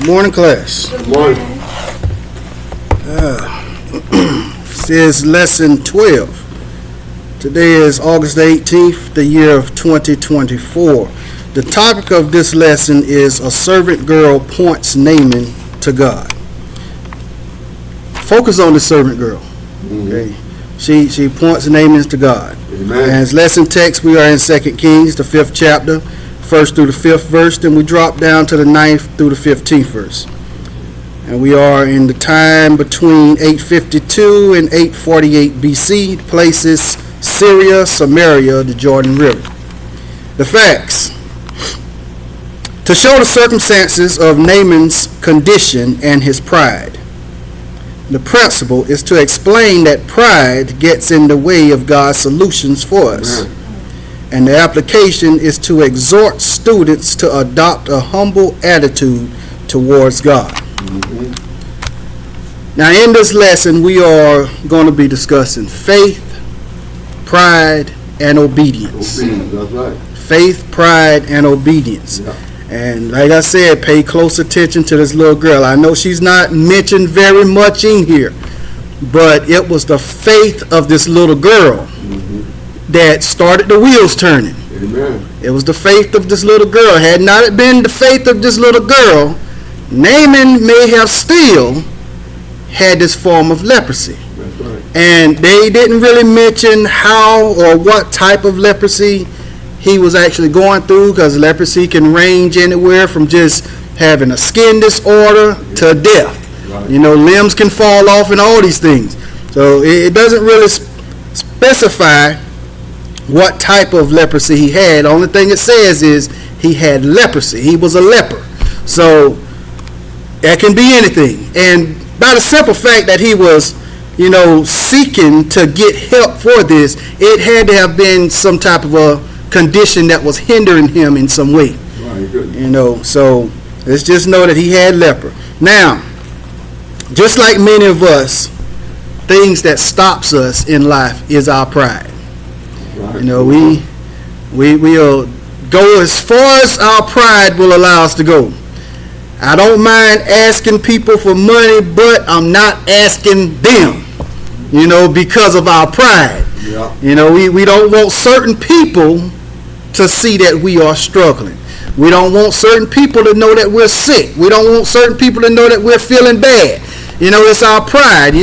Good morning, class. Good morning. This is lesson 12. Today is August 18th, the year of 2024. The topic of this lesson is a servant girl points Naaman to God. Focus on the servant girl. Okay. She points Naaman to God. Amen. And as lesson text, we are in 2 Kings, the 5th chapter, 1st through the 5th verse. Then we drop down to the 9th through the 15th verse. And we are in the time between 852 and 848 BC. The place is Syria, Samaria, the Jordan River. The facts. To show the circumstances of Naaman's condition and his pride. The principle is to explain that pride gets in the way of God's solutions for us. Amen. And the application is to exhort students to adopt a humble attitude towards God. Mm-hmm. Now, in this lesson, we are going to be discussing faith, pride, and obedience. Obedience, that's right. Faith, pride, and obedience. Yeah. And like I said, pay close attention to this little girl. I know she's not mentioned very much in here, but it was the faith of this little girl that started the wheels turning. Amen. It was the faith of this little girl. Had not it been the faith of this little girl, Naaman may have still had this form of leprosy. That's right. And they didn't really mention how or what type of leprosy he was actually going through, because leprosy can range anywhere from just having a skin disorder to death. Right. You know, limbs can fall off and all these things. So it doesn't really specify what type of leprosy he had. The only thing it says is he had leprosy. He was a leper. So that can be anything. And by the simple fact that he was, seeking to get help for this, it had to have been some type of a condition that was hindering him in some way. Right, good. So let's just know that he had leper. Now, just like many of us, things that stops us in life is our pride. Right. We'll go as far as our pride will allow us to go. I don't mind asking people for money, but I'm not asking them, because of our pride. Yeah. We don't want certain people to see that we are struggling. We don't want certain people to know that we're sick. We don't want certain people to know that we're feeling bad. It's our pride.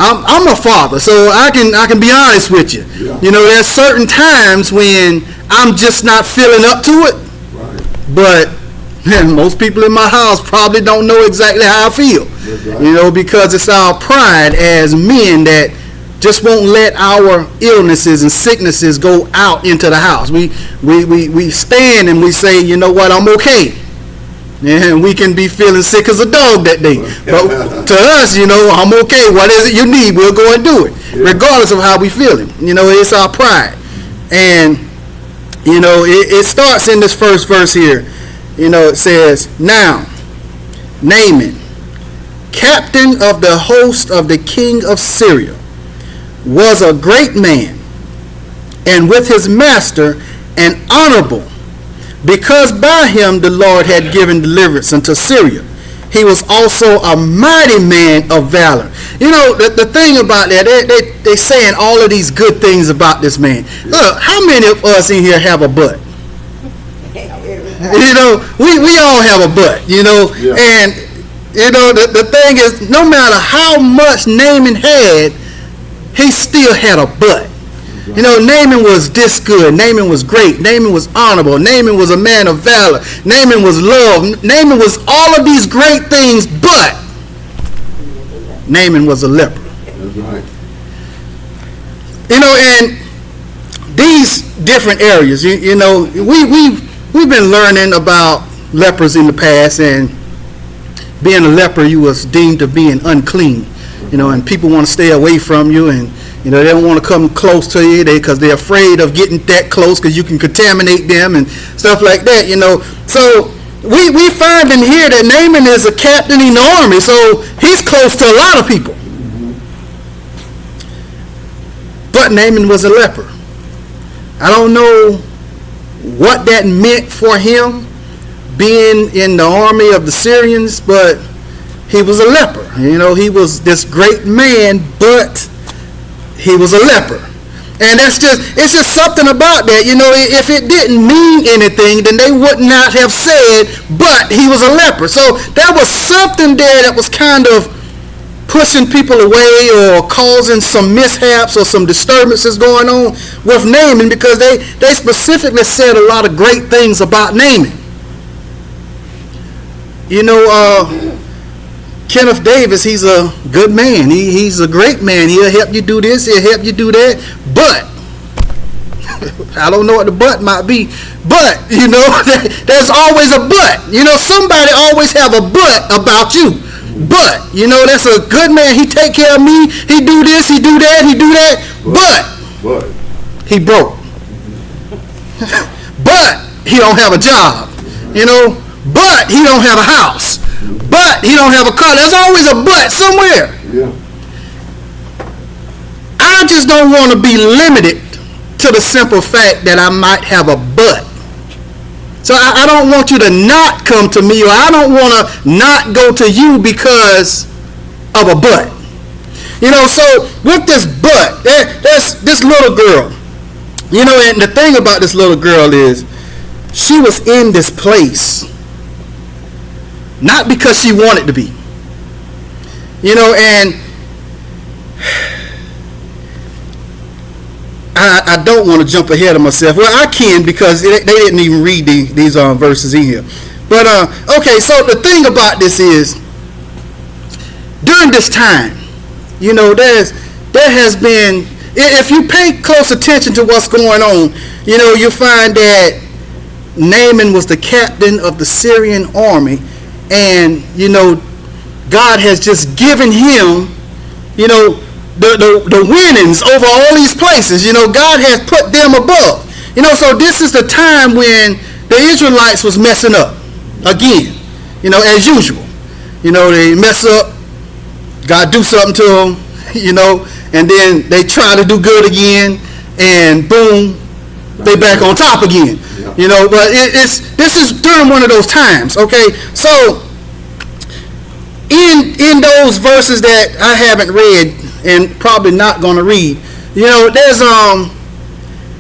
I'm a father, so I can be honest with you. Yeah. There's certain times when I'm just not feeling up to it. Right. But most people in my house probably don't know exactly how I feel. That's right. Because it's our pride as men that just won't let our illnesses and sicknesses go out into the house. We stand and we say, you know what, I'm okay. And we can be feeling sick as a dog that day. But to us, I'm okay. What is it you need? We'll go and do it, regardless of how we feeling. It's our pride. And, it starts in this first verse here. It says, now, Naaman, captain of the host of the king of Syria, was a great man, and with his master an honorable, because by him the Lord had given deliverance unto Syria. He was also a mighty man of valor. The thing about that, they saying all of these good things about this man. Look, how many of us in here have a butt? We all have a butt, Yeah. and the thing is, no matter how much Naaman had, he still had a butt. Naaman was this good. Naaman was great. Naaman was honorable. Naaman was a man of valor. Naaman was loved. Naaman was all of these great things, but Naaman was a leper. That's right. And these different areas, we've been learning about lepers in the past, and being a leper, you was deemed to being unclean. And people want to stay away from you, and they don't want to come close to you because they're afraid of getting that close because you can contaminate them and stuff like that. So we find in here that Naaman is a captain in the army, so he's close to a lot of people. But Naaman was a leper. I don't know what that meant for him, being in the army of the Syrians, but he was a leper. He was this great man, but he was a leper. And it's just something about that. If it didn't mean anything, then they would not have said, but he was a leper. So there was something there that was kind of pushing people away or causing some mishaps or some disturbances going on with Naaman, because they specifically said a lot of great things about Naaman. Kenneth Davis, he's a good man. He's a great man. He'll help you do this. He'll help you do that. But I don't know what the but might be. But, there's always a but. Somebody always have a but about you. But, that's a good man. He take care of me. He do this. He do that. He do that. But he broke. But he don't have a job. But he don't have a house. But he don't have a car. There's always a but somewhere. Yeah. I just don't want to be limited to the simple fact that I might have a but. So I don't want you to not come to me, or I don't want to not go to you because of a but. So with this but, there's this little girl. And the thing about this little girl is she was in this place not because she wanted to be. And I don't want to jump ahead of myself. Well, I can, because they didn't even read these verses in here. But, okay, so the thing about this is, during this time, there has been, if you pay close attention to what's going on, you'll find that Naaman was the captain of the Syrian army. And, God has just given him, the winnings over all these places. God has put them above. So this is the time when the Israelites was messing up again, as usual. They mess up, God do something to them, and then they try to do good again, and boom, they back on top again. But this is during one of those times. Okay, so in those verses that I haven't read and probably not going to read, there's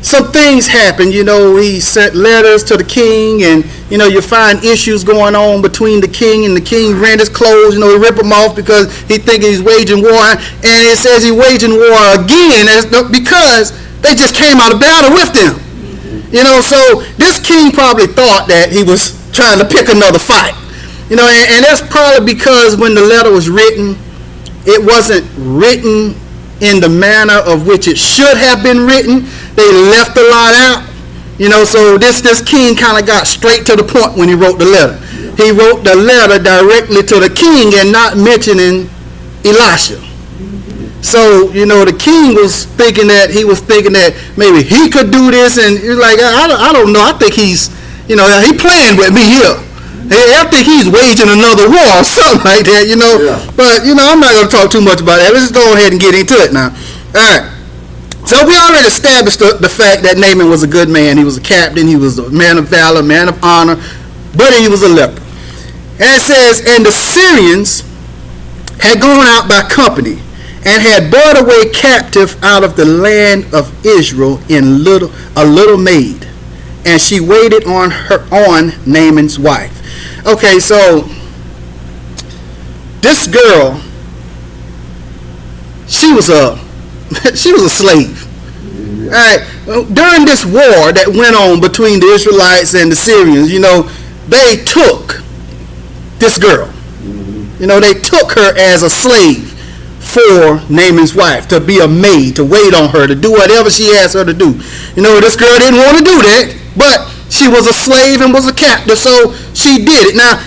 some things happen. He sent letters to the king, and you find issues going on between the king, and the king rent his clothes. He rip them off because he thinking he's waging war, and it says he's waging war again because they just came out of battle with them. So this king probably thought that he was trying to pick another fight. And that's probably because when the letter was written, it wasn't written in the manner of which it should have been written. They left a lot out. So this king kind of got straight to the point when he wrote the letter. He wrote the letter directly to the king and not mentioning Elisha. So, the king was thinking that maybe he could do this, and you're like, I don't know. I think he's, he playing with me here. I think he's waging another war or something like that, Yeah. But, I'm not going to talk too much about that. Let's just go ahead and get into it now. All right. So we already established the fact that Naaman was a good man. He was a captain. He was a man of valor, man of honor, but he was a leper. And it says, and the Syrians had gone out by company and had brought away captive out of the land of Israel in a little maid, and she waited on Naaman's wife. Okay, so this girl, she was a slave. All right, during this war that went on between the Israelites and the Syrians, they took this girl. They took her as a slave for Naaman's wife, to be a maid, to wait on her, to do whatever she asked her to do. This girl didn't want to do that, but she was a slave and was a captive, so she did it. Now,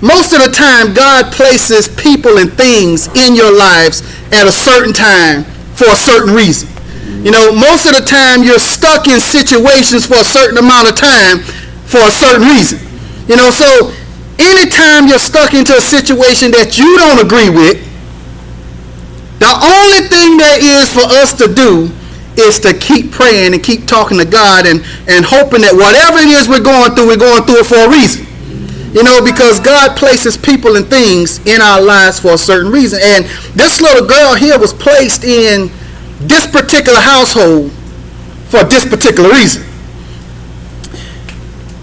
most of the time, God places people and things in your lives at a certain time for a certain reason. Most of the time, you're stuck in situations for a certain amount of time for a certain reason. So anytime you're stuck into a situation that you don't agree with, the only thing there is for us to do is to keep praying and keep talking to God and hoping that whatever it is we're going through it for a reason. Because God places people and things in our lives for a certain reason. And this little girl here was placed in this particular household for this particular reason.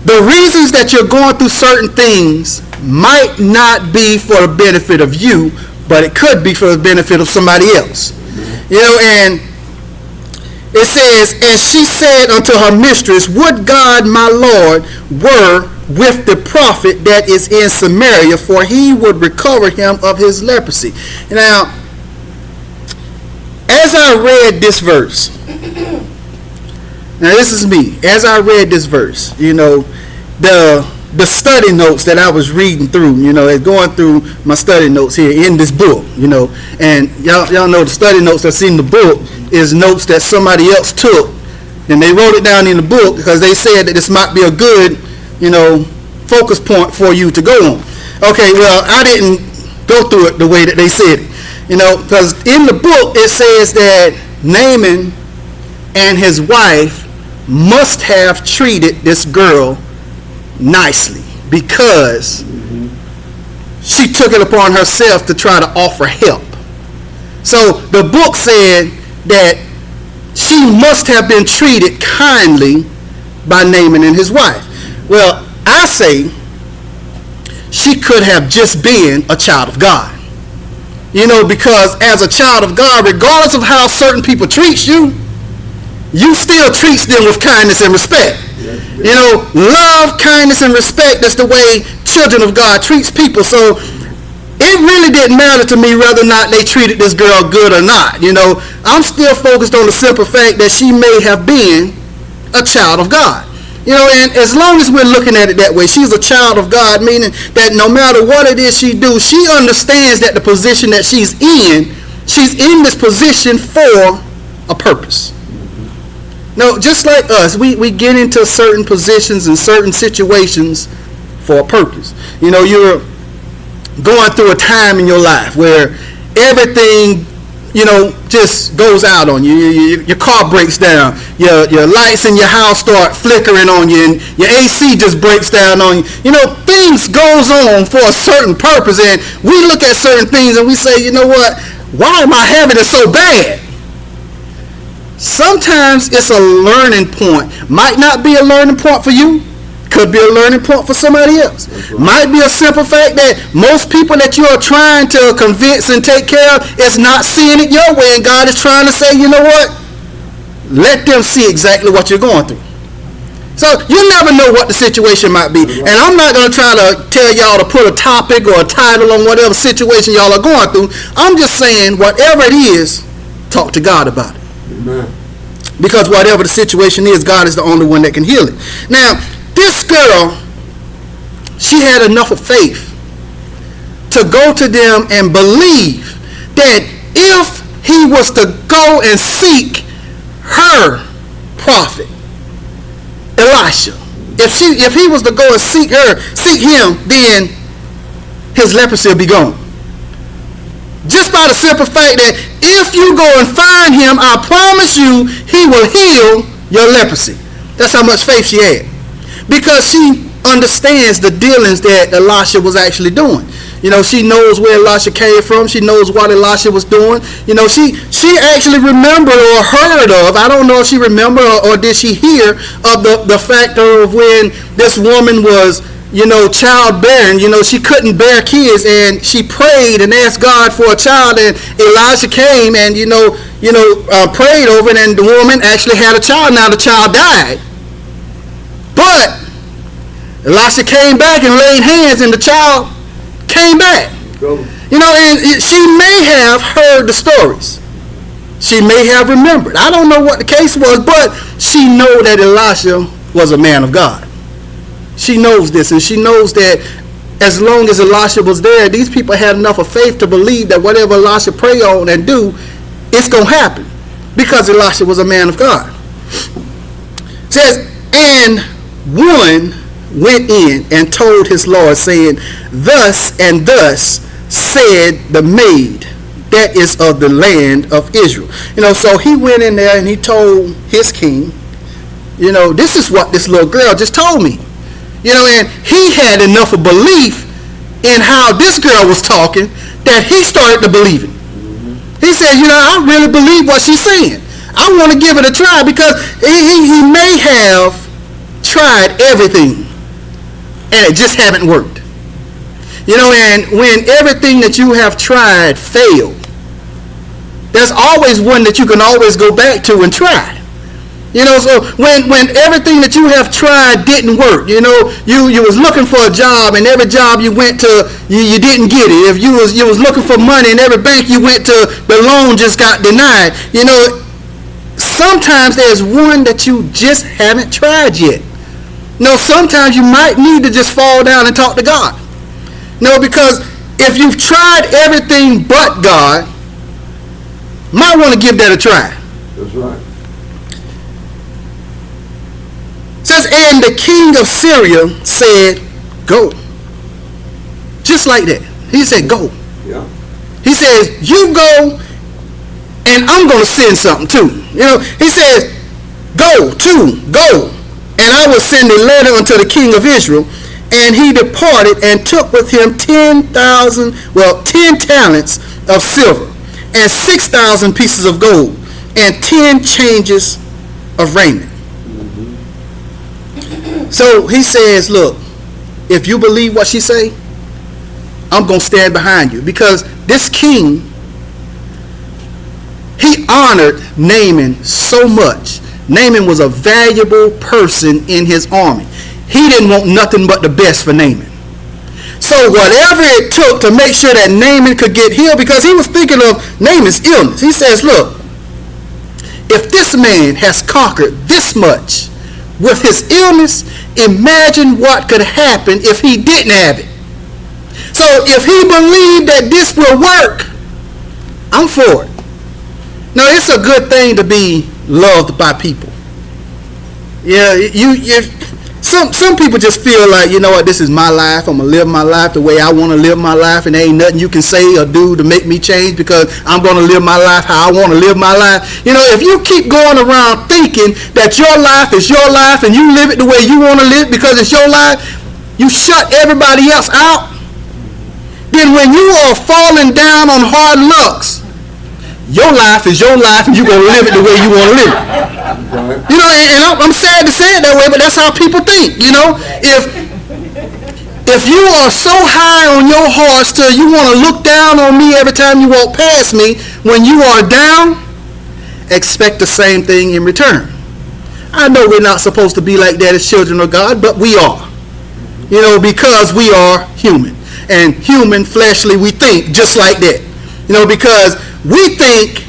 The reasons that you're going through certain things might not be for the benefit of you, but it could be for the benefit of somebody else. And it says, and she said unto her mistress, would God my Lord were with the prophet that is in Samaria, for he would recover him of his leprosy. Now, as I read this verse, now this is me, as I read this verse, the study notes that I was reading through, going through my study notes here in this book, and y'all know the study notes that's in the book is notes that somebody else took, and they wrote it down in the book because they said that this might be a good, focus point for you to go on. Okay, well, I didn't go through it the way that they said it, because in the book it says that Naaman and his wife must have treated this girl nicely because she took it upon herself to try to offer help. So the book said that she must have been treated kindly by Naaman and his wife. Well, I say she could have just been a child of God. Because as a child of God, regardless of how certain people treat you, you still treat them with kindness and respect. Love, kindness, and respect, that's the way children of God treats people. So it really didn't matter to me whether or not they treated this girl good or not. I'm still focused on the simple fact that she may have been a child of God. And as long as we're looking at it that way, she's a child of God, meaning that no matter what it is she do, she understands that the position that she's in this position for a purpose. No, just like us, we get into certain positions and certain situations for a purpose. You're going through a time in your life where everything, just goes out on you. Your car breaks down. Your lights in your house start flickering on you, and your AC just breaks down on you. Things goes on for a certain purpose, and we look at certain things and we say, what? Why am I having it so bad? Sometimes it's a learning point. Might not be a learning point for you. Could be a learning point for somebody else. Right. Might be a simple fact that most people that you are trying to convince and take care of is not seeing it your way, and God is trying to say, what? Let them see exactly what you're going through. So you never know what the situation might be. And I'm not going to try to tell y'all to put a topic or a title on whatever situation y'all are going through. I'm just saying, whatever it is, talk to God about it. Amen. Because whatever the situation is, God is the only one that can heal it. Now, this girl, she had enough of faith to go to them and believe that if he was to go and seek her prophet, Elisha, if he was to go and seek him, then his leprosy will be gone. Just by the simple fact that if you go and find him, I promise you, he will heal your leprosy. That's how much faith she had. Because she understands the dealings that Elisha was actually doing. She knows where Elisha came from. She knows what Elisha was doing. She actually remembered or heard of, I don't know if she remembered or did she hear of the factor of when this woman was, childbearing. She couldn't bear kids, and she prayed and asked God for a child, and Elisha came and, prayed over it, and the woman actually had a child. Now the child died. But Elisha came back and laid hands, and the child came back. And she may have heard the stories. She may have remembered. I don't know what the case was, but she know that Elisha was a man of God. She knows this, and she knows that as long as Elisha was there, these people had enough of faith to believe that whatever Elisha pray on and do, it's going to happen. Because Elisha was a man of God. It says, and one went in and told his Lord, saying, thus and thus said the maid that is of the land of Israel. So he went in there and he told his king, this is what this little girl just told me. And he had enough of belief in how this girl was talking that he started to believe it. He said, I really believe what she's saying. I want to give it a try, because he may have tried everything and it just haven't worked. And when everything that you have tried failed, there's always one that you can always go back to and try. So when everything that you have tried didn't work, you was looking for a job, and every job you went to, you didn't get it. If you was looking for money, and every bank you went to, the loan just got denied. Sometimes there's one that you just haven't tried yet. Sometimes you might need to just fall down and talk to God. Because if you've tried everything but God, might want to give that a try. That's right. It says, and the king of Syria said, go. Just like that. He said, go. Yeah. He says, you go, and I'm going to send something too. He says, go, and I will send a letter unto the king of Israel. And he departed and took with him 10 talents of silver, and 6,000 pieces of gold, and 10 changes of raiment. So he says, look, if you believe what she say, I'm going to stand behind you. Because this king, he honored Naaman so much. Naaman was a valuable person in his army. He didn't want nothing but the best for Naaman. So whatever it took to make sure that Naaman could get healed, because he was thinking of Naaman's illness. He says, look, if this man has conquered this much with his illness, imagine what could happen if he didn't have it. So if he believed that this will work, I'm for it. Now, it's a good thing to be loved by people. Yeah, some people just feel like, this is my life. I'm going to live my life the way I want to live my life, and there ain't nothing you can say or do to make me change, because I'm going to live my life how I want to live my life. If you keep going around thinking that your life is your life and you live it the way you want to live because it's your life, you shut everybody else out. Then when you are falling down on hard knocks, your life is your life, and you're going to live it the way you want to live it. And I'm sad to say it that way, but that's how people think. If you are so high on your horse till you want to look down on me every time you walk past me, when you are down, expect the same thing in return. I know we're not supposed to be like that as children of God, but we are. Because we are human. And human, fleshly, we think just like that. Because we think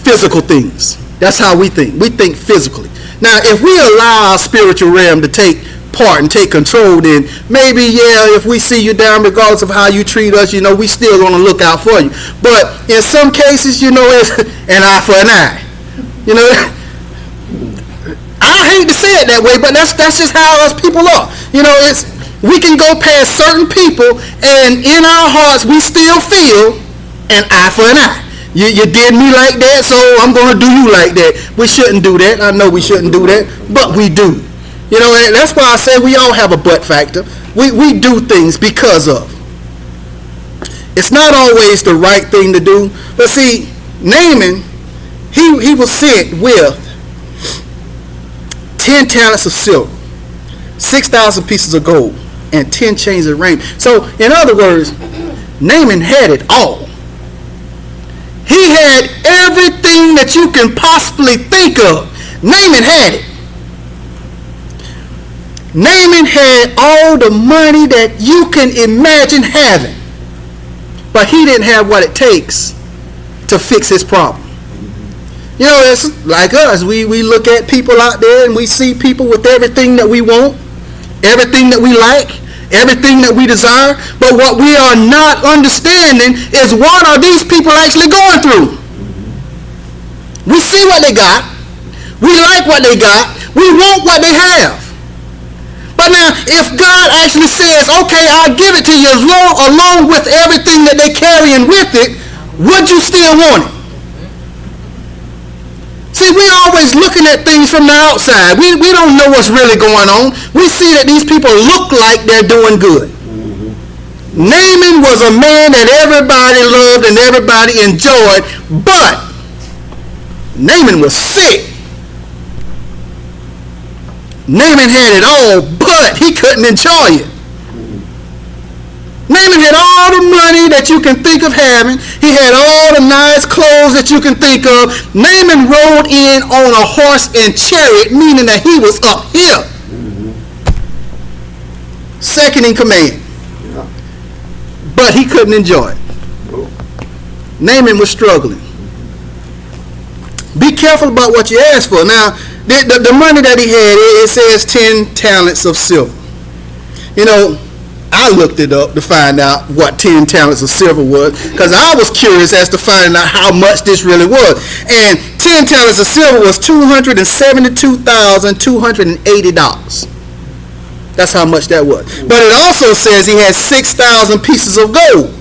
physical things. That's how we think. We think physically. Now, if we allow our spiritual realm to take part and take control, then maybe, if we see you down, regardless of how you treat us, we still going to look out for you. But in some cases, it's an eye for an eye. I hate to say it that way, but that's just how us people are. We can go past certain people, and in our hearts, we still feel an eye for an eye. You did me like that, so I'm going to do you like that. We shouldn't do that. I know we shouldn't do that, but we do. And that's why I say we all have a butt factor. We do things because of. It's not always the right thing to do. But see, Naaman, he was sent with 10 talents of silver, 6,000 pieces of gold, and 10 chains of raiment. So, in other words, Naaman had it all. He had everything that you can possibly think of. Naaman had it. Naaman had all the money that you can imagine having. But he didn't have what it takes to fix his problem. It's like us. We look at people out there and we see people with everything that we want, everything that we like, everything that we desire. But what we are not understanding is, what are these people actually going through? We see what they got. We like what they got. We want what they have. But now, if God actually says, okay, I'll give it to you along with everything that they're carrying with it, would you still want it? So See, we're always looking at things from the outside. We don't know what's really going on. We see that these people look like they're doing good. Naaman was a man that everybody loved and everybody enjoyed, but Naaman was sick. Naaman had it all, but he couldn't enjoy it. Naaman had all the money that you can think of having. He had all the nice clothes that you can think of. Naaman rode in on a horse and chariot, meaning that he was up here. Second in command. But he couldn't enjoy it. Naaman was struggling. Be careful about what you ask for. Now, the money that he had, it says 10 talents of silver. You know, I looked it up to find out what 10 talents of silver was, because I was curious as to find out how much this really was. And 10 talents of silver was $272,280. That's how much that was. But it also says he had 6,000 pieces of gold.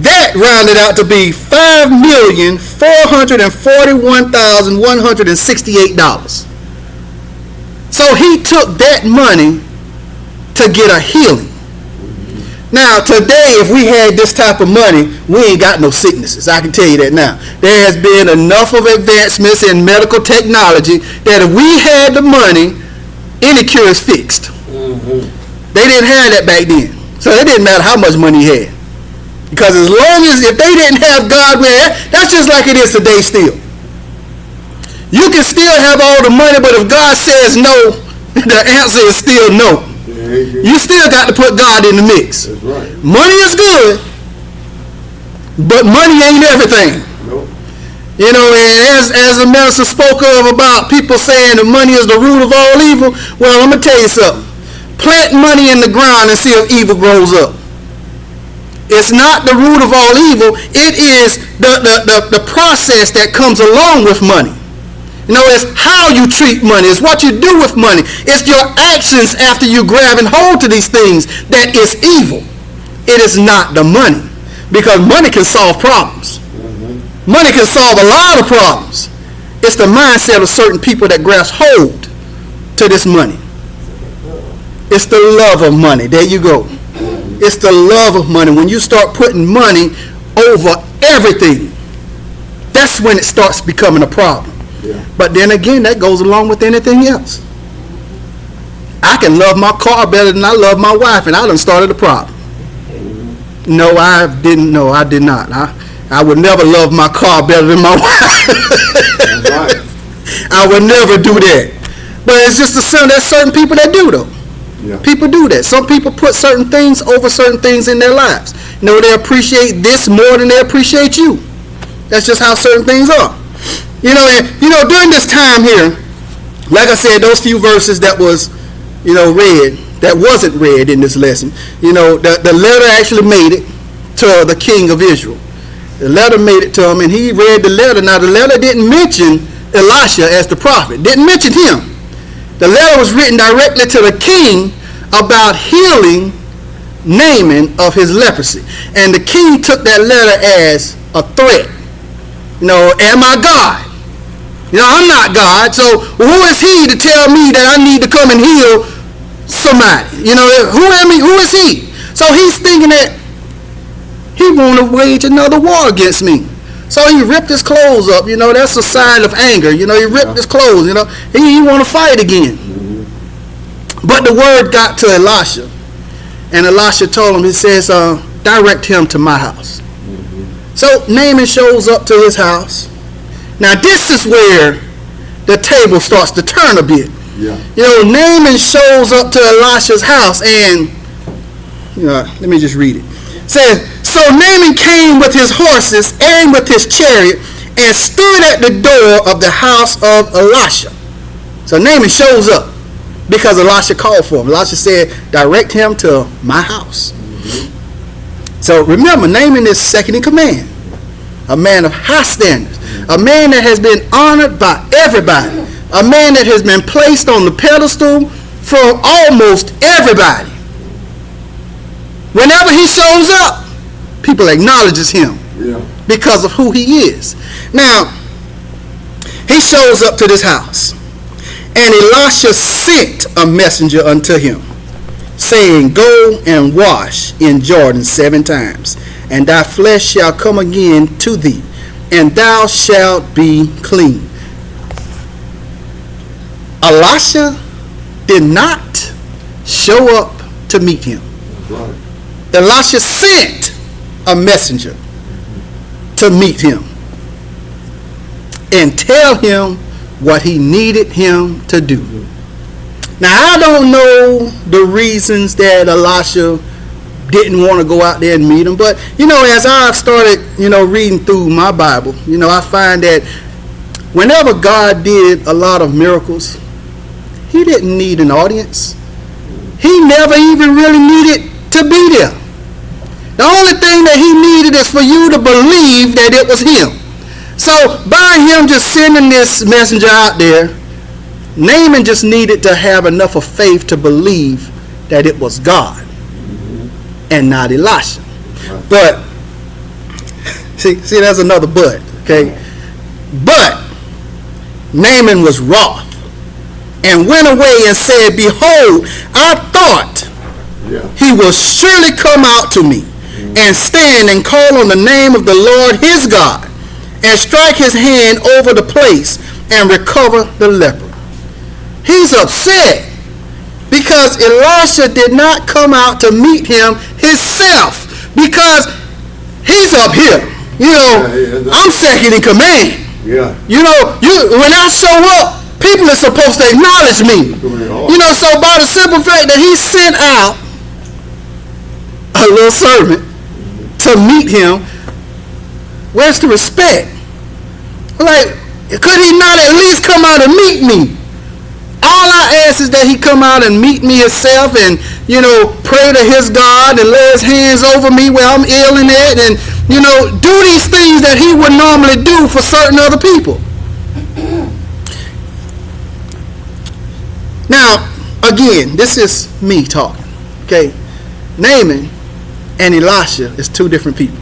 That rounded out to be $5,441,168. So he took that money to get a healing. Now, today, if we had this type of money, we ain't got no sicknesses. I can tell you that now. There has been enough of advancements in medical technology that if we had the money, any cure is fixed. They didn't have that back then. So it didn't matter how much money he had. Because as long as, if they didn't have God with it, that's just like it is today still. You can still have all the money, but if God says no, the answer is still no. You still got to put God in the mix. That's right. Money is good, but money ain't everything. Nope. You know, and as the minister spoke of about people saying that money is the root of all evil, well, I'm going to tell you something. Plant money in the ground and see if evil grows up. It's not the root of all evil. It is the process that comes along with money. You know, it's how you treat money. It's what you do with money. It's your actions after you grab and hold to these things that is evil. It is not the money. Because money can solve problems. Money can solve a lot of problems. It's the mindset of certain people that grasp hold to this money. It's the love of money. There you go. It's the love of money. When you start putting money over everything, that's when it starts becoming a problem. Yeah. But then again, that goes along with anything else. I can love my car better than I love my wife, and I done started a problem. No, I didn't. No, I did not. I would never love my car better than my wife. That's right. I would never do that. But it's just there's certain people that do, though. Yeah. People do that. Some people put certain things over certain things in their lives. You know, they appreciate this more than they appreciate you. That's just how certain things are. You know, and during this time here, like I said, those few verses that was, read, that wasn't read in this lesson, the letter actually made it to the king of Israel. The letter made it to him, and he read the letter. Now, the letter didn't mention Elisha as the prophet. Didn't mention him. The letter was written directly to the king about healing Naaman of his leprosy. And the king took that letter as a threat. Am I God? I'm not God, so who is he to tell me that I need to come and heal somebody? Who is he? So he's thinking that he want to wage another war against me. So he ripped his clothes up. That's a sign of anger. He ripped his clothes. He want to fight again. But the word got to Elisha, and Elisha told him, he says, direct him to my house. So Naaman shows up to his house. Now this is where the table starts to turn a bit. Yeah. Naaman shows up to Elisha's house, and let me just read it. It says, so Naaman came with his horses and with his chariot and stood at the door of the house of Elisha. So Naaman shows up because Elisha called for him. Elisha said, direct him to my house. So remember, Naaman is second in command, a man of high standards, a man that has been honored by everybody, a man that has been placed on the pedestal from almost everybody. Whenever he shows up, people acknowledges him because of who he is. Now, he shows up to this house. And Elisha sent a messenger unto him, saying, Go and wash in Jordan 7 times, and thy flesh shall come again to thee, and thou shalt be clean. Elisha did not show up to meet him. Right. Elisha sent a messenger to meet him and tell him what he needed him to do. Now, I don't know the reasons that Elisha didn't want to go out there and meet him, but, as I've started, reading through my Bible, I find that whenever God did a lot of miracles, he didn't need an audience. He never even really needed to be there. The only thing that he needed is for you to believe that it was him. So by him just sending this messenger out there, Naaman just needed to have enough of faith to believe that it was God and not Elisha. But see, that's another but, okay? But Naaman was wroth and went away and said, Behold, I thought he will surely come out to me and stand and call on the name of the Lord his God and strike his hand over the place and recover the leper. He's upset because Elisha did not come out to meet him himself, because he's up here. I'm second in command. Yeah. When I show up, people are supposed to acknowledge me. So by the simple fact that he sent out a little servant to meet him, where's the respect? Like, could he not at least come out and meet me? All I ask is that he come out and meet me himself and, pray to his God and lay his hands over me where I'm ill in it and, do these things that he would normally do for certain other people. Now, again, this is me talking, okay? Naaman and Elisha is two different people.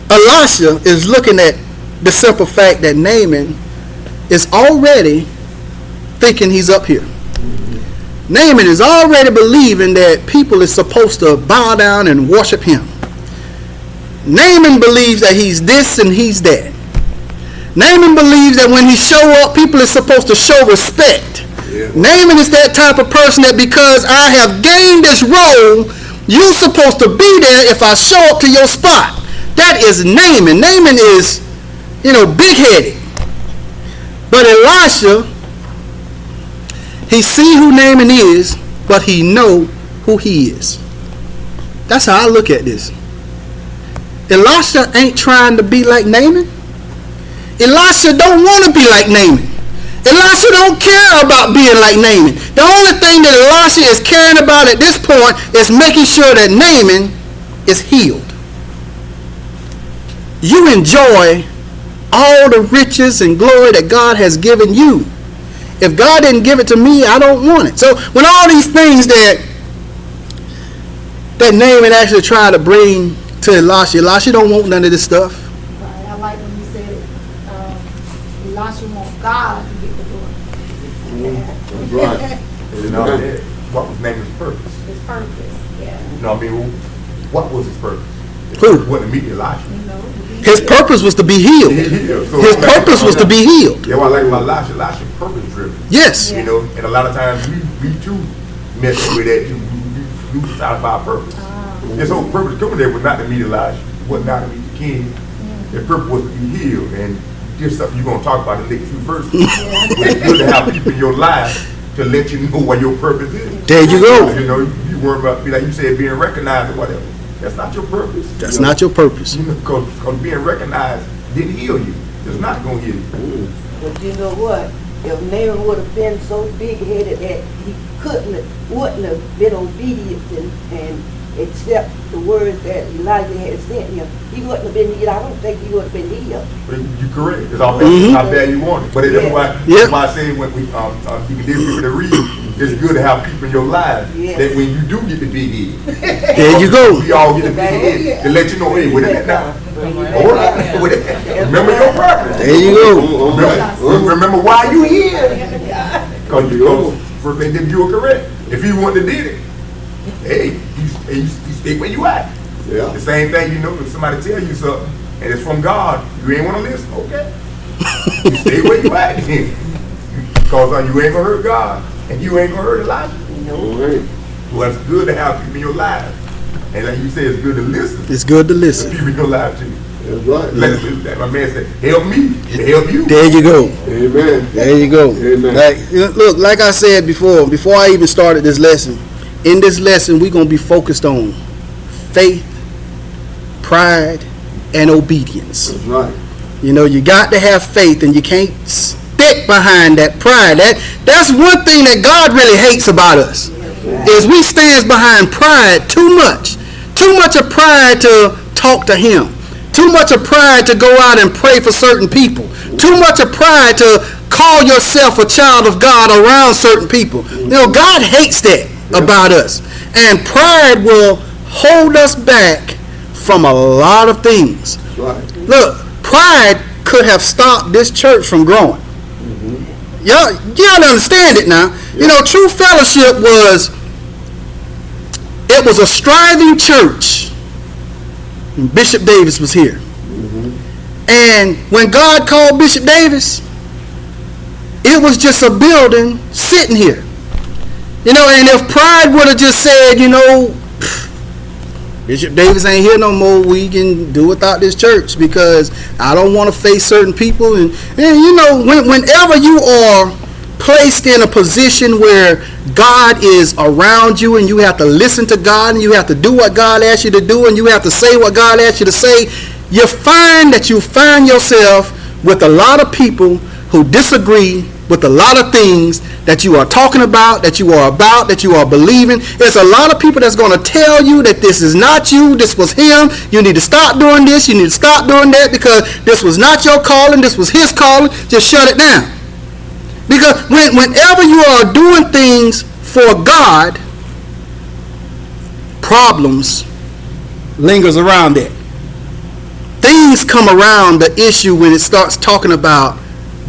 Elisha is looking at the simple fact that Naaman is already thinking he's up here. Naaman is already believing that people is supposed to bow down and worship him. Naaman believes that he's this and he's that. Naaman believes that when he show up, people are supposed to show respect. Yeah. Naaman is that type of person that because I have gained this role, you're supposed to be there if I show up to your spot. That is Naaman. Naaman is, big-headed. But Elisha, he see who Naaman is, but he know who he is. That's how I look at this. Elisha ain't trying to be like Naaman. Elisha don't want to be like Naaman. Elisha don't care about being like Naaman. The only thing that Elisha is caring about at this point is making sure that Naaman is healed. You enjoy all the riches and glory that God has given you. If God didn't give it to me, I don't want it. So when all these things that Naaman actually tried to bring to Elisha don't want none of this stuff. Right. I like when you said Elisha wants God to get the glory. That's right. What was Naaman's purpose? His purpose, yeah. What was his purpose? Who? It wasn't to meet Elisha. His purpose was to be healed. His purpose was to be healed. Yeah, what I like about Elisha purpose driven. Yes. And a lot of times we too mess with that. We lose out of our purpose. His whole purpose coming there was not to meet Elisha, was not to meet the king. His purpose was to be healed. And this stuff you're going to talk about in the next few verses. It's good to have people in your life to let you know what your purpose is. There you go. You worry about, like you said, being recognized or whatever. That's not your purpose. That's not your purpose. Because being recognized didn't heal you. It's not going to heal you. But you know what? If Naaman would have been so big-headed that he wouldn't have been obedient and accept the words that Elijah had sent him, he wouldn't have been healed. I don't think he would have been healed. You're correct. It's all how bad you want it. But that's why I say when we you can get people to read, it's good to have people in your life that when you do get the big head, there you go. We all get the big head to let you know, hey, wait a minute now. Hold on. Remember your purpose. There you go. Remember why you here. Because first they did you were correct. If he wouldn't have did it, hey, you stay where you at. Yeah. The same thing, you know, if somebody tell you something and it's from God, you ain't want to listen, okay? You stay where you at then. Because you ain't gonna hurt God and you ain't gonna hurt Elijah. No. Well, it's good to have people in your life. And like you say, it's good to listen. It's good to To listen. people in your life too. That's right. Like my man said, help me to help you. There you go. Amen. There you go. Amen. Look, like I said before I even started this lesson, in this lesson we're going to be focused on faith, pride, and obedience. That's right. You know, you got to have faith, and you can't stick behind that pride. That's one thing that God really hates about us, is we stand behind pride too much. Too much of pride to talk to him. Too much of pride to go out and pray for certain people. Too much of pride to call yourself a child of God around certain people. You know, God hates that about us. And pride will hold us back from a lot of things. That's right. Look, pride could have stopped this church from growing. Y'all understand it now. You know, True Fellowship was a striving church. And Bishop Davis was here. And when God called Bishop Davis, it was just a building sitting here. You know, and if pride would have just said, you know, Bishop Davis ain't here no more, we can do without this church because I don't want to face certain people. And you know, whenever you are placed in a position where God is around you and you have to listen to God and you have to do what God asks you to do and you have to say what God asks you to say, you find yourself with a lot of people who disagree with a lot of things that you are talking about, that you are believing. There's a lot of people that's going to tell you that this is not you, this was him, you need to stop doing this, you need to stop doing that because this was not your calling, this was his calling, just shut it down. Because whenever you are doing things for God, problems lingers around it. Things come around the issue when it starts talking about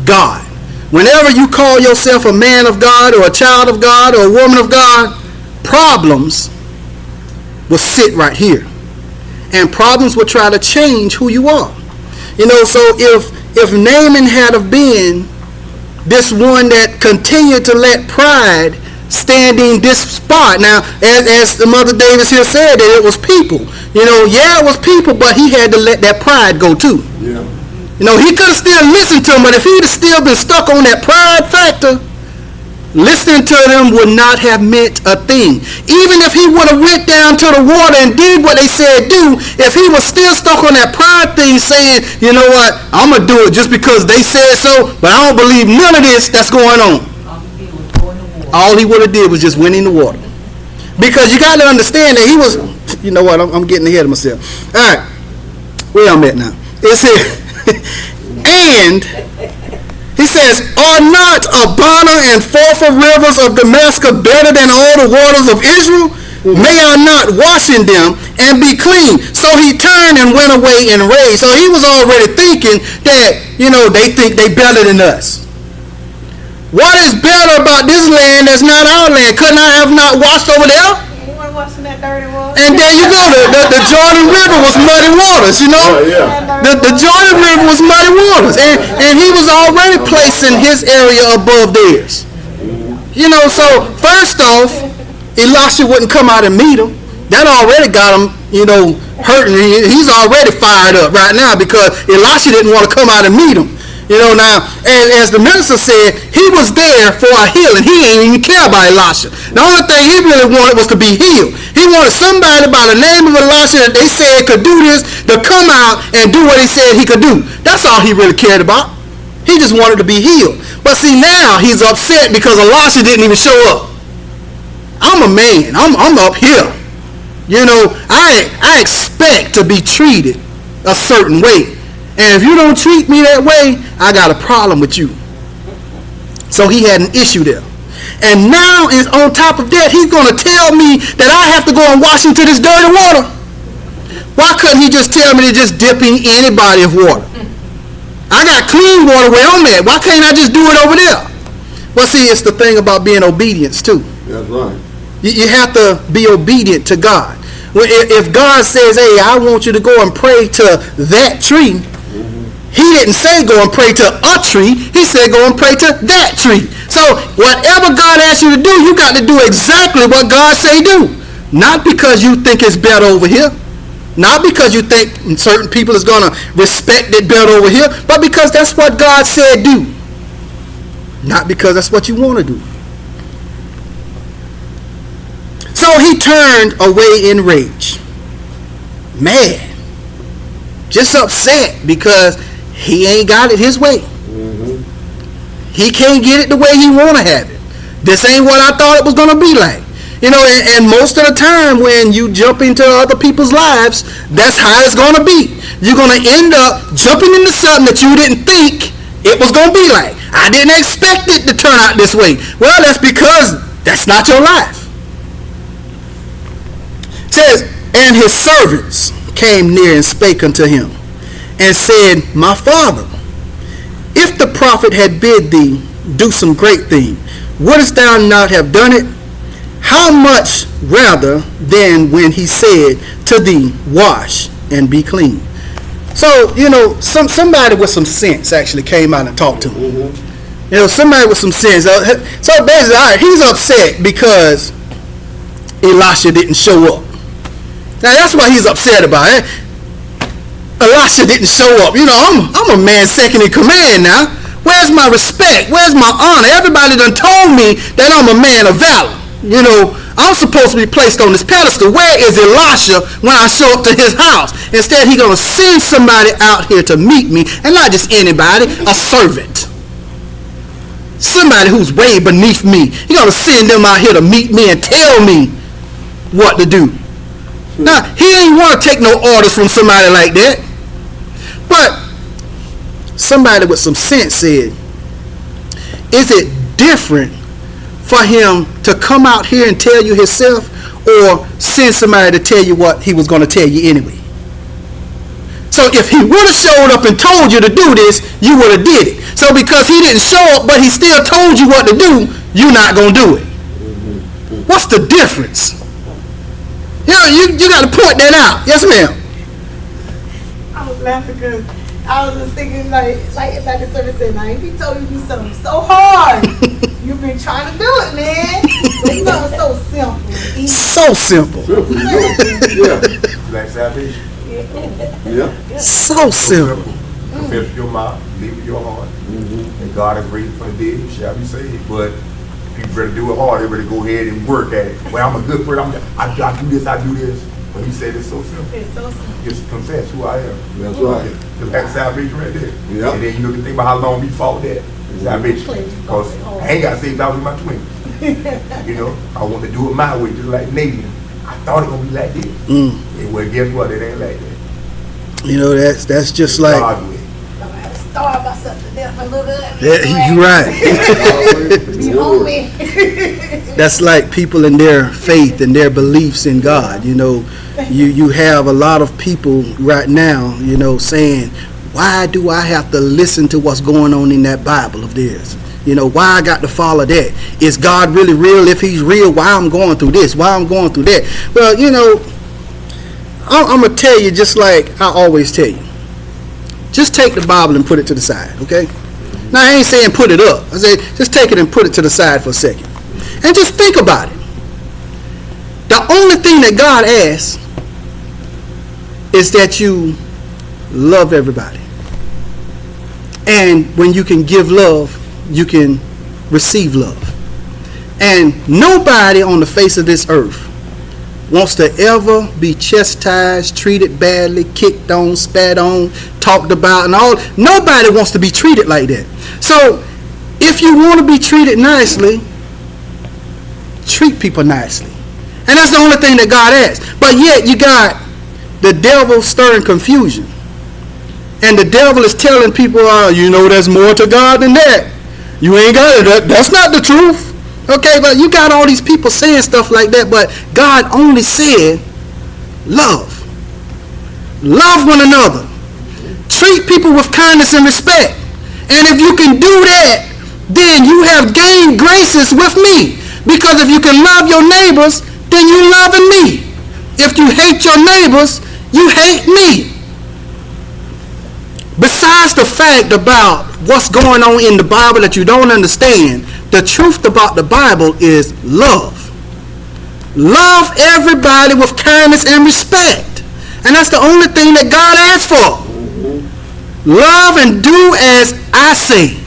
God. Whenever you call yourself a man of God or a child of God or a woman of God, problems will sit right here. And problems will try to change who you are. You know, so if Naaman had have been this one that continued to let pride stand in this spot. Now, as the Mother Davis here said, that it was people. You know, yeah, it was people, but he had to let that pride go too. Yeah. You know, he could have still listened to them, but if he'd have still been stuck on that pride factor, listening to them would not have meant a thing. Even if he would have went down to the water and did what they said do, if he was still stuck on that pride thing saying, you know what, I'm going to do it just because they said so, but I don't believe none of this that's going on. All he would have did was just went in the water. Because you got to understand that he was, you know what, I'm getting ahead of myself. All right, where I'm at now. It says, and he says, are not Abana and Pharpar rivers of Damascus better than all the waters of Israel? May I not wash in them and be clean? So he turned and went away in rage. So he was already thinking that, you know, they think they better than us. What is better about this land that's not our land? Couldn't I have not washed over there? And there you go. The Jordan River was muddy waters, you know. The Jordan River was muddy waters. And he was already placing his area above theirs. You know, so first off, Elisha wouldn't come out and meet him. That already got him, you know, hurting. He's already fired up right now because Elisha didn't want to come out and meet him. You know, now, and as the minister said, he was there for a healing. He ain't even care about Elisha. The only thing he really wanted was to be healed. He wanted somebody by the name of Elisha that they said could do this, to come out and do what he said he could do. That's all he really cared about. He just wanted to be healed. But see, now he's upset because Elisha didn't even show up. I'm a man. I'm up here. You know, I expect to be treated a certain way. And if you don't treat me that way, I got a problem with you. So he had an issue there. And now, on top of that, he's going to tell me that I have to go and wash into this dirty water. Why couldn't he just tell me to just dip in any body of water? I got clean water where I'm at. Why can't I just do it over there? Well, see, it's the thing about being obedience too. That's right. You have to be obedient to God. If God says, hey, I want you to go and pray to that tree, he didn't say go and pray to a tree. He said go and pray to that tree. So whatever God asks you to do, you got to do exactly what God say do. Not because you think it's better over here. Not because you think certain people is going to respect it better over here. But because that's what God said do. Not because that's what you want to do. So he turned away in rage. Mad. Just upset because he ain't got it his way. He can't get it the way he want to have it. This ain't what I thought it was going to be like. You know, and most of the time when you jump into other people's lives, that's how it's going to be. You're going to end up jumping into something that you didn't think it was going to be like. I didn't expect it to turn out this way. Well, that's because that's not your life. It says, and his servants came near and spake unto him, and said, my father, if the prophet had bid thee do some great thing, wouldst thou not have done it? How much rather than when he said to thee, wash and be clean? So, you know, somebody with some sense actually came out and talked to him. You know, somebody with some sense. So basically, all right, he's upset because Elisha didn't show up. Now, that's what he's upset about. Elisha didn't show up. You know, I'm a man second in command now. Where's my respect? Where's my honor? Everybody done told me that I'm a man of valor. You know, I'm supposed to be placed on this pedestal. Where is Elisha when I show up to his house? Instead, he's going to send somebody out here to meet me, and not just anybody, a servant. Somebody who's way beneath me. He's going to send them out here to meet me and tell me what to do. Now, he ain't want to take no orders from somebody like that. But somebody with some sense said, is it different for him to come out here and tell you himself, or send somebody to tell you what he was going to tell you anyway? So if he would have showed up and told you to do this, you would have did it. So because he didn't show up, but he still told you what to do, you're not going to do it. What's the difference? You know, you got to point that out. Yes, ma'am. I was laughing because I was just thinking like the service said, now if he told you to do something so hard, you've been trying to do it, man. But something so simple. Easy. So simple. Yeah. Like salvation. Yeah. So simple. Confess with your mouth, believe with your heart, and God is raised from the dead, you shall be saved. But people better do it hard. They better go ahead and work at it. Well, I'm a good person. I do this, I do this. But he said it's so simple. It's so simple. Just confess who I am. That's right. Just like salvation right there. Yeah. And then you know the thing about how long we fought that. Salvation. Because I ain't got saved out with my twins. You know, I want to do it my way, just like Nathan. I thought it was going to be like this. And well, guess what? It ain't like that. You know, that's just like. God's way. I'm going to starve myself to death a little bit. Yeah, you're right. Be homie. That's like people in their faith and their beliefs in God. You know, you have a lot of people right now, you know, saying, why do I have to listen to what's going on in that Bible of theirs? You know, why I got to follow that? Is God really real? If he's real, why I'm going through this? Why I'm going through that? Well, you know, I'm going to tell you just like I always tell you. Just take the Bible and put it to the side, okay? Now, I ain't saying put it up. I say just take it and put it to the side for a second. And just think about it. The only thing that God asks is that you love everybody. And when you can give love, you can receive love. And nobody on the face of this earth wants to ever be chastised, treated badly, kicked on, spat on, talked about, and all. Nobody wants to be treated like that. So if you want to be treated nicely, treat people nicely. And that's the only thing that God asks. But yet you got the devil stirring confusion. And the devil is telling people, you know, there's more to God than that. You ain't got it. That's not the truth. Okay, but you got all these people saying stuff like that, but God only said love. Love one another. Treat people with kindness and respect. And if you can do that, then you have gained graces with me. Because if you can love your neighbors, then you loving me. If you hate your neighbors, you hate me. Besides the fact about what's going on in the Bible that you don't understand, the truth about the Bible is love. Love everybody with kindness and respect. And that's the only thing that God asks for. Love and do as I say.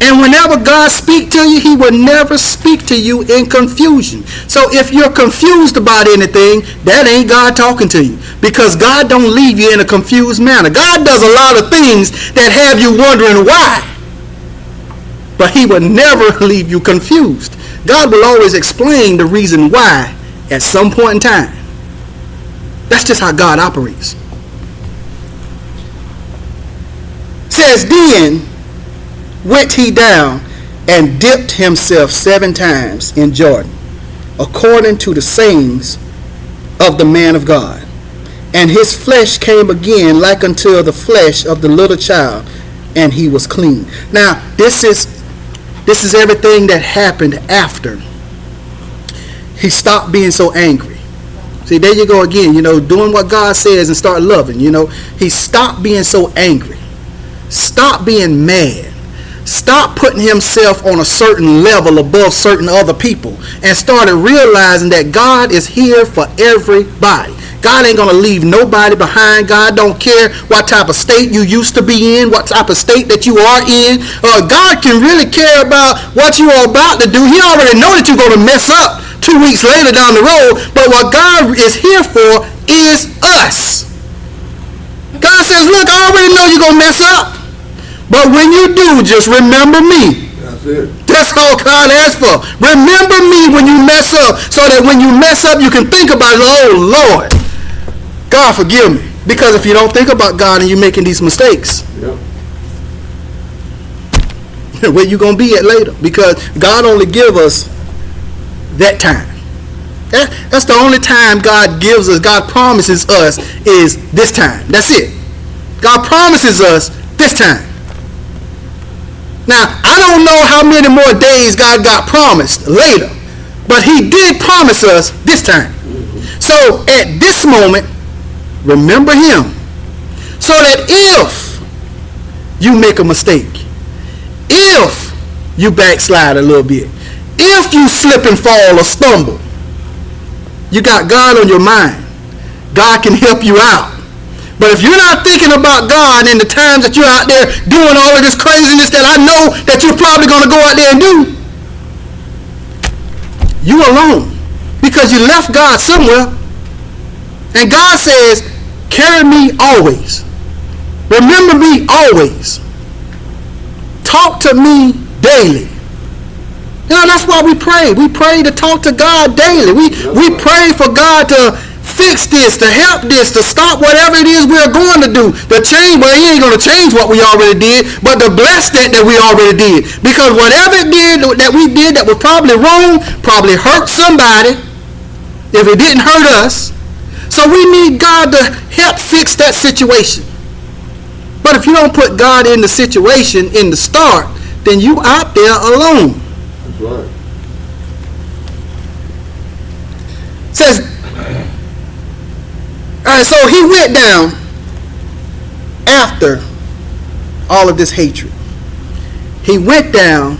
And whenever God speaks to you, he will never speak to you in confusion. So if you're confused about anything, that ain't God talking to you. Because God don't leave you in a confused manner. God does a lot of things that have you wondering why. But he will never leave you confused. God will always explain the reason why at some point in time. That's just how God operates. Says, then went he down and dipped himself 7 times in Jordan, according to the sayings of the man of God. And his flesh came again like unto the flesh of the little child, and he was clean. Now, this is everything that happened after he stopped being so angry. See, there you go again, doing what God says and start loving. He stopped being so angry. Stop being mad. Stop putting himself on a certain level above certain other people and started realizing that God is here for everybody. God ain't going to leave nobody behind. God don't care what type of state you used to be in, what type of state that you are in. God can really care about what you are about to do. He already know that you're going to mess up 2 weeks later down the road. But what God is here for is us. God says, look, I already know you're going to mess up. But when you do, just remember me. That's it. That's all God asks for. Remember me when you mess up, so that when you mess up, you can think about it. Oh, Lord, God forgive me. Because if you don't think about God and you're making these mistakes, Yep. where you going to be at later? Because God only give us that time. That's the only time God gives us, God promises us, is this time. That's it. God promises us this time. Now, I don't know how many more days God got promised later, but he did promise us this time. So at this moment, remember him. So that if you make a mistake, if you backslide a little bit, if you slip and fall or stumble, you got God on your mind. God can help you out. But if you're not thinking about God in the times that you're out there doing all of this craziness that I know that you're probably going to go out there and do, you alone. Because you left God somewhere. And God says, carry me always. Remember me always. Talk to me daily. That's why we pray. We pray to talk to God daily. We pray for God to fix this, to help this, to stop whatever it is we're going to do. The change, well, he ain't going to change what we already did, but to bless that we already did. Because whatever it did that we did that was probably wrong, probably hurt somebody, if it didn't hurt us. So we need God to help fix that situation. But if you don't put God in the situation in the start, then you out there alone. That's right. It says, all right, so he went down after all of this hatred. He went down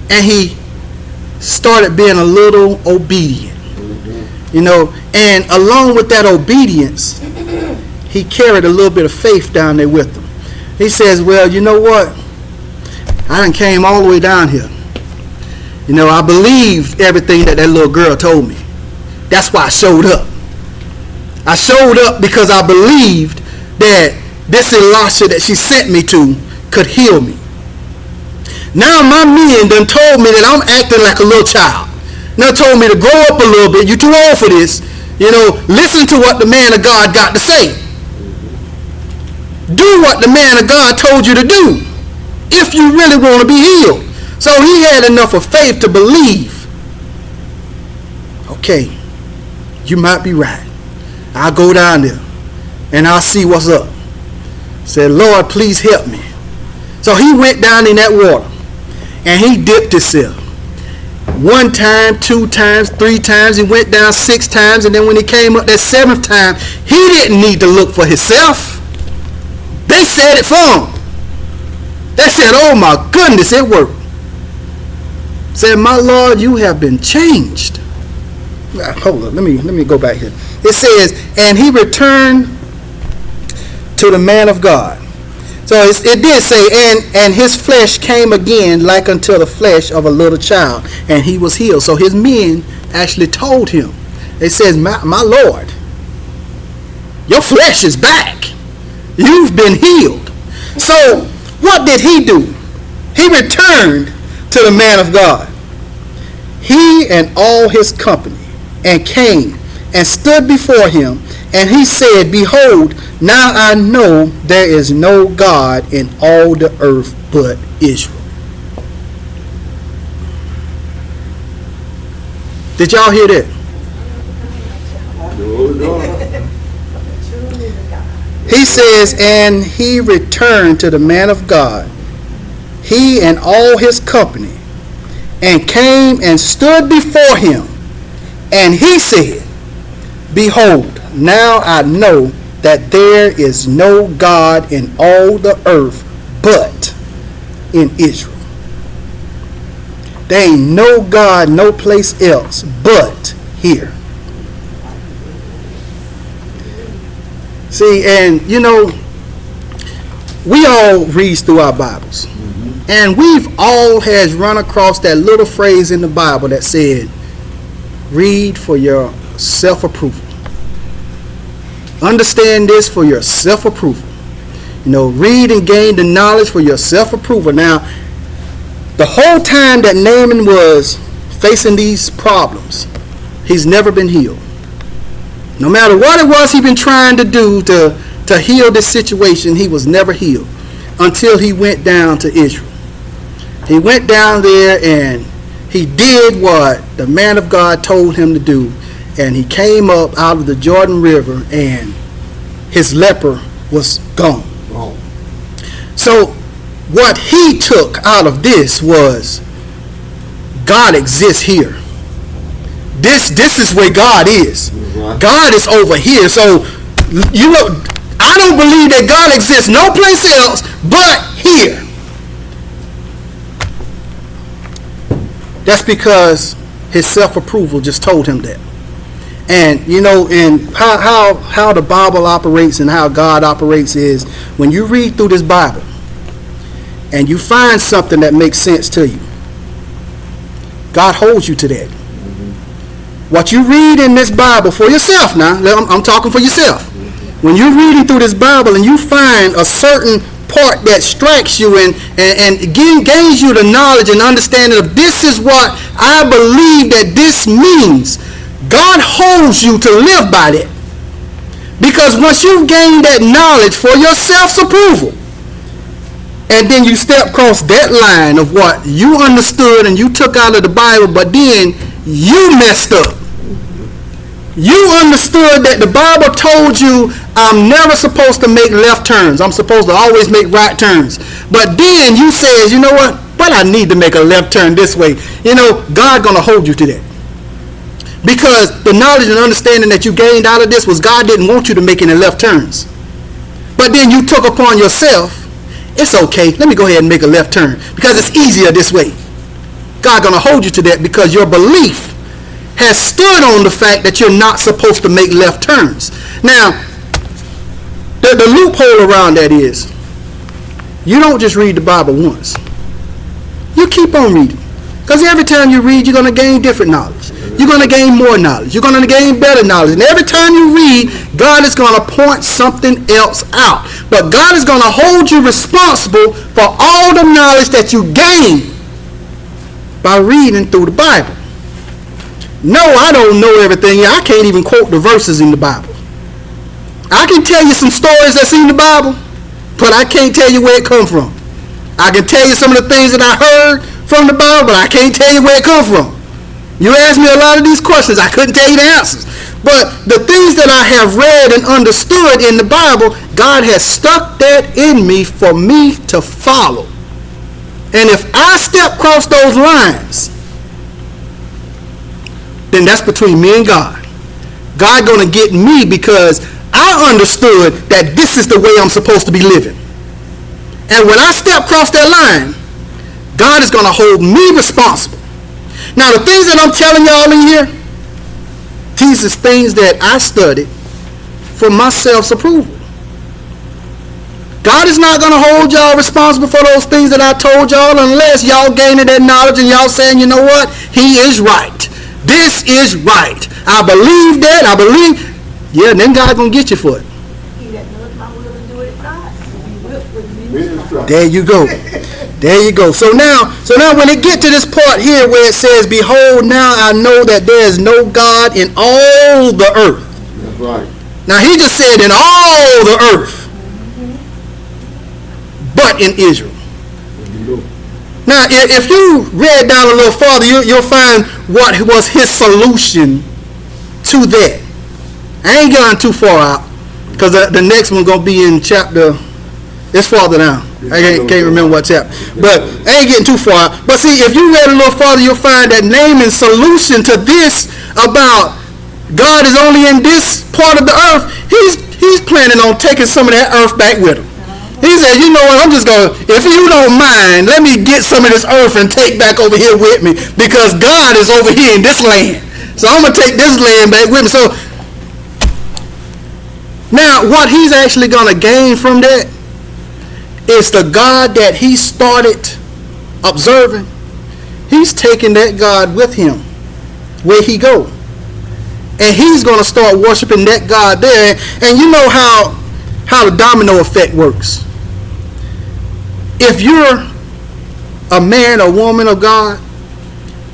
and he started being a little obedient. And along with that obedience, he carried a little bit of faith down there with him. He says, well, you know what? I done came all the way down here. I believed everything that little girl told me. That's why I showed up. I showed up because I believed that this Elisha that she sent me to could heal me. Now my men done told me that I'm acting like a little child. Now told me to grow up a little bit. You're too old for this. Listen to what the man of God got to say. Do what the man of God told you to do if you really want to be healed. So he had enough of faith to believe. Okay, you might be right. I'll go down there and I'll see what's up. Said, Lord, please help me. So he went down in that water and he dipped himself. 1 time, 2 times, 3 times. He went down 6 times, and then when he came up that 7th time, he didn't need to look for himself. They said it for him. They said, oh my goodness, it worked. Said, my Lord, you have been changed. Hold on, let me go back here. It says, and he returned to the man of God. So it did say, and his flesh came again like unto the flesh of a little child, and he was healed. So his men actually told him, they said, my Lord, your flesh is back. You've been healed. So what did he do? He returned to the man of God, he and all his company, and came and stood before him. And he said, behold, now I know there is no God in all the earth but Israel. Did y'all hear that? He says, and he returned to the man of God, he and all his company, and came and stood before him. And he said, behold, now I know that there is no God in all the earth but in Israel. There ain't no God no place else but here. See, and you know, we all read through our Bibles. And we've all has run across that little phrase in the Bible that said, read for your self-approval. Understand this for your self-approval. You know, read and gain the knowledge for your self-approval. Now, the whole time that Naaman was facing these problems, he's never been healed. No matter what it was he'd been trying to do to heal this situation, he was never healed until he went down to Israel. He went down there and he did what the man of God told him to do. And he came up out of the Jordan River and his leper was gone. Oh. So what he took out of this was God exists here. This is where God is. Right. God is over here. So you know, I don't believe that God exists no place else but here. That's because his self-approval just told him that. And you know, and how the Bible operates and how God operates is when you read through this Bible and you find something that makes sense to you, God holds you to that. What you read in this Bible for yourself now, I'm talking for yourself. When you're reading through this Bible and you find a certain part that strikes you and gains you the knowledge and understanding of this is what I believe that this means, God holds you to live by that. Because once you've gained that knowledge for your self-approval, and then you step across that line of what you understood and you took out of the Bible, but then you messed up. You understood that the Bible told you I'm never supposed to make left turns. I'm supposed to always make right turns. But then you said, you know what? But I need to make a left turn this way. You know, God's going to hold you to that. Because the knowledge and understanding that you gained out of this was God didn't want you to make any left turns. But then you took upon yourself, it's okay, let me go ahead and make a left turn because it's easier this way. God's going to hold you to that because your belief has stood on the fact that you're not supposed to make left turns. Now, the loophole around that is you don't just read the Bible once. You keep on reading. Because every time you read, you're going to gain different knowledge. You're going to gain more knowledge. You're going to gain better knowledge. And every time you read, God is going to point something else out. But God is going to hold you responsible for all the knowledge that you gain by reading through the Bible. No, I don't know everything. I can't even quote the verses in the Bible. I can tell you some stories that's in the Bible, but I can't tell you where it come from. I can tell you some of the things that I heard from the Bible, but I can't tell you where it come from. You asked me a lot of these questions, I couldn't tell you the answers. But the things that I have read and understood in the Bible, God has stuck that in me for me to follow. And if I step across those lines, then that's between me and God. God going to get me because I understood that this is the way I'm supposed to be living. And when I step across that line, God is going to hold me responsible. Now, the things that I'm telling y'all in here, these are things that I studied for my self-approval. God is not going to hold y'all responsible for those things that I told y'all unless y'all gaining that knowledge and y'all saying, you know what? He is right. This is right. I believe that. I believe. Yeah, then God going to get you for it. He that knows my will and do it not. He will with me. There you go. There you go. So now when it get to this part here where it says, behold, now I know that there is no God in all the earth. That's right. Now he just said in all the earth, but in Israel. Now, if you read down a little farther, you'll find what was his solution to that. I ain't going too far out because the next one's going to be in chapter, it's farther down. I can't remember what chapter. But I ain't getting too far out. But see, if you read a little farther, you'll find that Naaman's solution to this about God is only in this part of the earth, he's planning on taking some of that earth back with him. He said, you know what, I'm just going to, if you don't mind, let me get some of this earth and take back over here with me because God is over here in this land. So I'm going to take this land back with me. So now what he's actually going to gain from that is the God that he started observing. He's taking that God with him where he go. And he's going to start worshiping that God there. And you know how the domino effect works. If you're a man or woman of God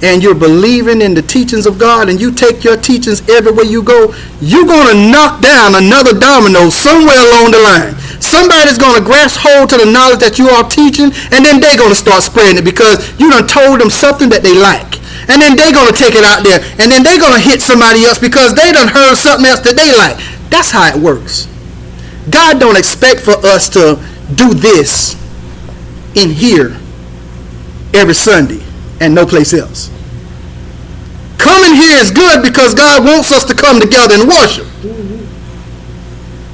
and you're believing in the teachings of God and you take your teachings everywhere you go, you're going to knock down another domino somewhere along the line. Somebody's going to grasp hold to the knowledge that you are teaching, and then they're going to start spreading it because you done told them something that they like. And then they're going to take it out there, and then they're going to hit somebody else because they done heard something else that they like. That's how it works. God don't expect for us to do this in here every Sunday and no place else. Coming here is good because God wants us to come together and worship.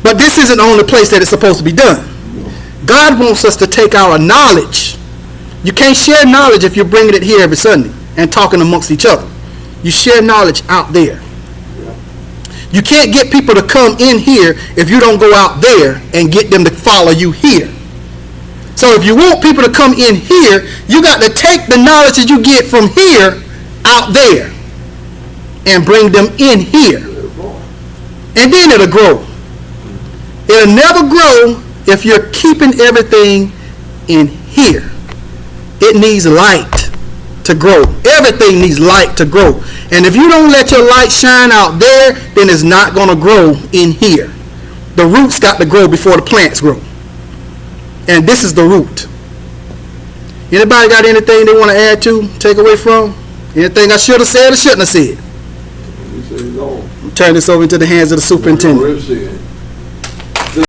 But this isn't the only place that it's supposed to be done. God wants us to take our knowledge. You can't share knowledge if you're bringing it here every Sunday and talking amongst each other. You share knowledge out there. You can't get people to come in here if you don't go out there and get them to follow you here. So if you want people to come in here, you got to take the knowledge that you get from here out there and bring them in here. And then it'll grow. It'll never grow if you're keeping everything in here. It needs light to grow. Everything needs light to grow. And if you don't let your light shine out there, then it's not going to grow in here. The roots got to grow before the plants grow. And this is the root. Anybody got anything they want to add to, take away from? Anything I should have said or shouldn't have said? Turn this over into the hands of the superintendent.